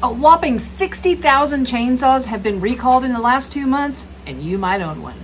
A whopping 60,000 chainsaws have been recalled in the last 2 months, and you might own one.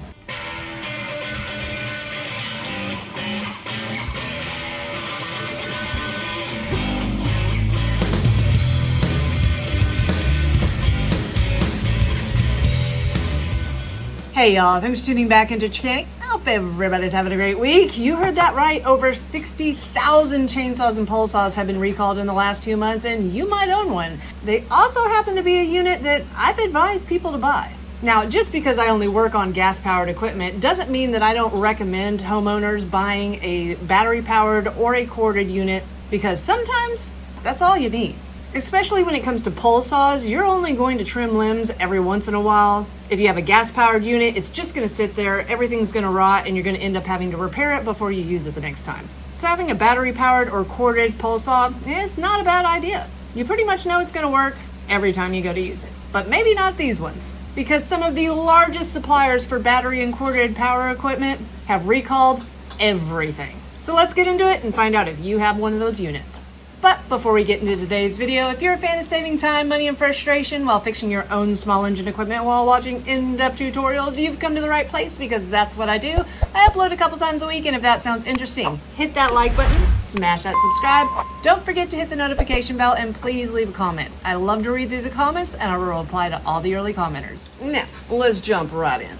Hey y'all, thanks for tuning back into Chickanic. I hope everybody's having a great week. You heard that right. Over 60,000 chainsaws and pole saws have been recalled in the last 2 months, and you might own one. They also happen to be a unit that I've advised people to buy. Now, just because I only work on gas-powered equipment doesn't mean that I don't recommend homeowners buying a battery-powered or a corded unit, because sometimes that's all you need. Especially when it comes to pole saws, you're only going to trim limbs every once in a while. If you have a gas-powered unit, it's just going to sit there, everything's going to rot, and you're going to end up having to repair it before you use it the next time. So having a battery-powered or corded pole saw is not a bad idea. You pretty much know it's going to work every time you go to use it. But maybe not these ones, because some of the largest suppliers for battery and corded power equipment have recalled everything. So let's get into it and find out if you have one of those units. But before we get into today's video, if you're a fan of saving time, money, and frustration while fixing your own small engine equipment while watching in-depth tutorials, you've come to the right place, because that's what I do. I upload a couple times a week, and if that sounds interesting, hit that like button, smash that subscribe. Don't forget to hit the notification bell, and please leave a comment. I love to read through the comments, and I will reply to all the early commenters. Now, let's jump right in.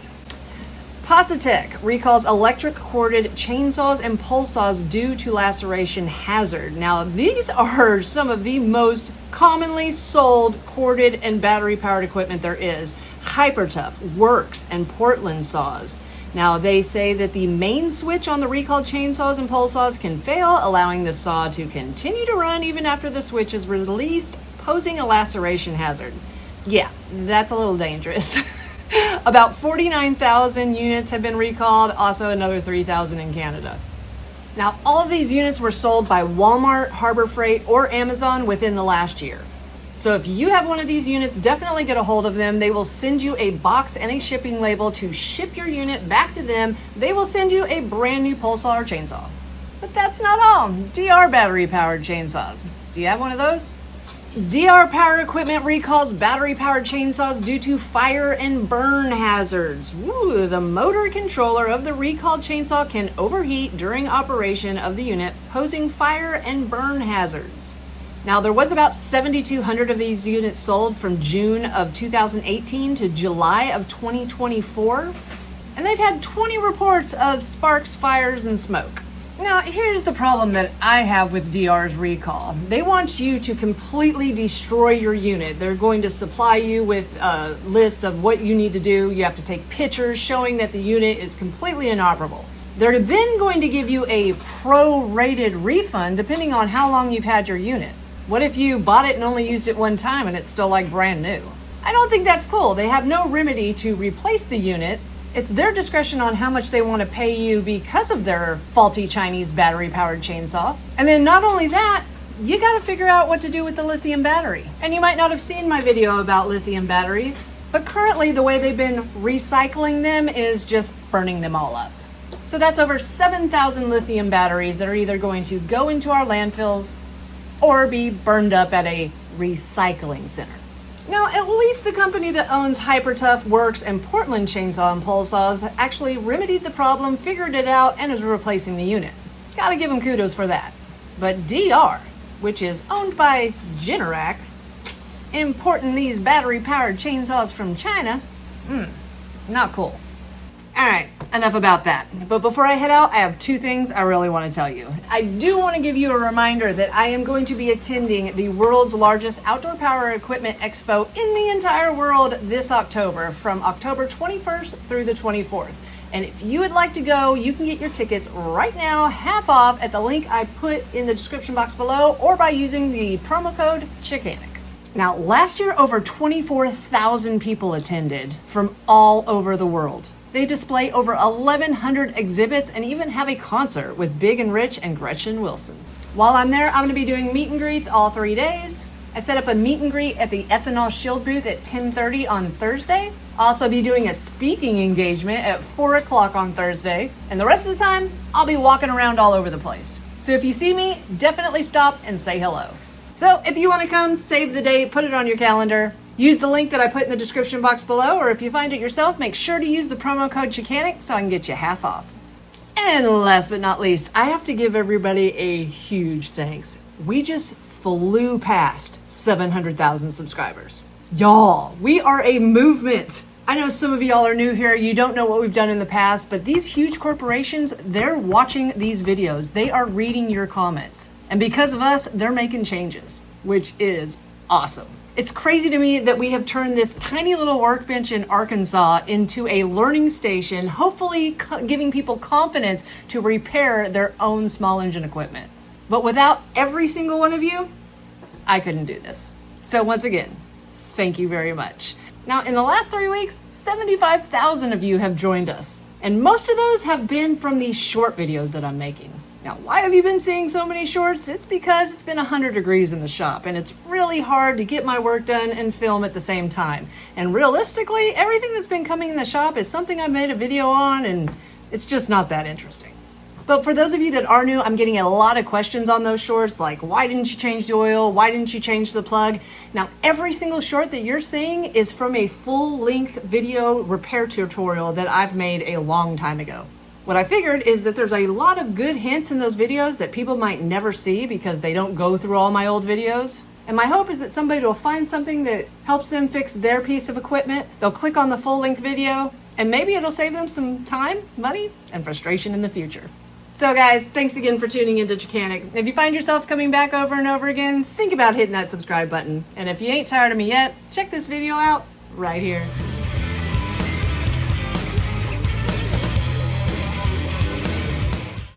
Positec recalls electric corded chainsaws and pole saws due to laceration hazard. Now, these are some of the most commonly sold corded and battery powered equipment there is. Hypertough, Works, and Portland saws. Now, they say that the main switch on the recalled chainsaws and pole saws can fail, allowing the saw to continue to run even after the switch is released, posing a laceration hazard. Yeah, that's a little dangerous. About 49,000 units have been recalled, also another 3,000 in Canada. Now, all of these units were sold by Walmart, Harbor Freight, or Amazon within the last year. So if you have one of these units, definitely get a hold of them. They will send you a box and a shipping label to ship your unit back to them. They will send you a brand new pole saw or chainsaw. But that's not all. DR battery powered chainsaws. Do you have one of those? DR Power Equipment recalls battery-powered chainsaws due to fire and burn hazards. Ooh, the motor controller of the recalled chainsaw can overheat during operation of the unit, posing fire and burn hazards. Now, there was about 7,200 of these units sold from June of 2018 to July of 2024, and they've had 20 reports of sparks, fires, and smoke. Now, here's the problem that I have with DR's recall. They want you to completely destroy your unit. They're going to supply you with a list of what you need to do. You have to take pictures showing that the unit is completely inoperable. They're then going to give you a pro-rated refund depending on how long you've had your unit. What if you bought it and only used it one time and it's still like brand new? I don't think that's cool. They have no remedy to replace the unit. It's their discretion on how much they want to pay you because of their faulty Chinese battery-powered chainsaw. And then not only that, you got to figure out what to do with the lithium battery. And you might not have seen my video about lithium batteries, but currently the way they've been recycling them is just burning them all up. So that's over 7,000 lithium batteries that are either going to go into our landfills or be burned up at a recycling center. Now, at least the company that owns Hypertough, Works, and Portland chainsaw and pole saws actually remedied the problem, figured it out, and is replacing the unit. Gotta give them kudos for that. But DR, which is owned by Generac, importing these battery-powered chainsaws from China, not cool. Alright, enough about that. But before I head out, I have two things I really want to tell you. I do want to give you a reminder that I am going to be attending the world's largest outdoor power equipment expo in the entire world this October, from October 21st through the 24th. And if you would like to go, you can get your tickets right now, half off, at the link I put in the description box below, or by using the promo code Chickanic. Now, last year, over 24,000 people attended from all over the world. They display over 1,100 exhibits and even have a concert with Big and Rich and Gretchen Wilson. While I'm there, I'm going to be doing meet and greets all 3 days. I set up a meet and greet at the Ethanol Shield booth at 10:30 on Thursday. I'll also be doing a speaking engagement at 4 o'clock on Thursday. And the rest of the time, I'll be walking around all over the place. So if you see me, definitely stop and say hello. So if you want to come, save the date, put it on your calendar. Use the link that I put in the description box below, or if you find it yourself, make sure to use the promo code Chickanic so I can get you half off. And last but not least, I have to give everybody a huge thanks. We just flew past 700,000 subscribers. Y'all, we are a movement. I know some of y'all are new here. You don't know what we've done in the past, but these huge corporations, they're watching these videos. They are reading your comments. And because of us, they're making changes, which is awesome. It's crazy to me that we have turned this tiny little workbench in Arkansas into a learning station, hopefully giving people confidence to repair their own small engine equipment. But without every single one of you, I couldn't do this. So once again, thank you very much. Now, in the last 3 weeks, 75,000 of you have joined us. And most of those have been from these short videos that I'm making. Now, why have you been seeing so many shorts? It's because it's been 100 degrees in the shop and it's really hard to get my work done and film at the same time. And realistically, everything that's been coming in the shop is something I made a video on and it's just not that interesting. But for those of you that are new, I'm getting a lot of questions on those shorts, like why didn't you change the oil? Why didn't you change the plug? Now, every single short that you're seeing is from a full-length video repair tutorial that I've made a long time ago. What I figured is that there's a lot of good hints in those videos that people might never see because they don't go through all my old videos. And my hope is that somebody will find something that helps them fix their piece of equipment. They'll click on the full-length video, and maybe it'll save them some time, money, and frustration in the future. So guys, thanks again for tuning into Chickanic. If you find yourself coming back over and over again, think about hitting that subscribe button. And if you ain't tired of me yet, check this video out right here.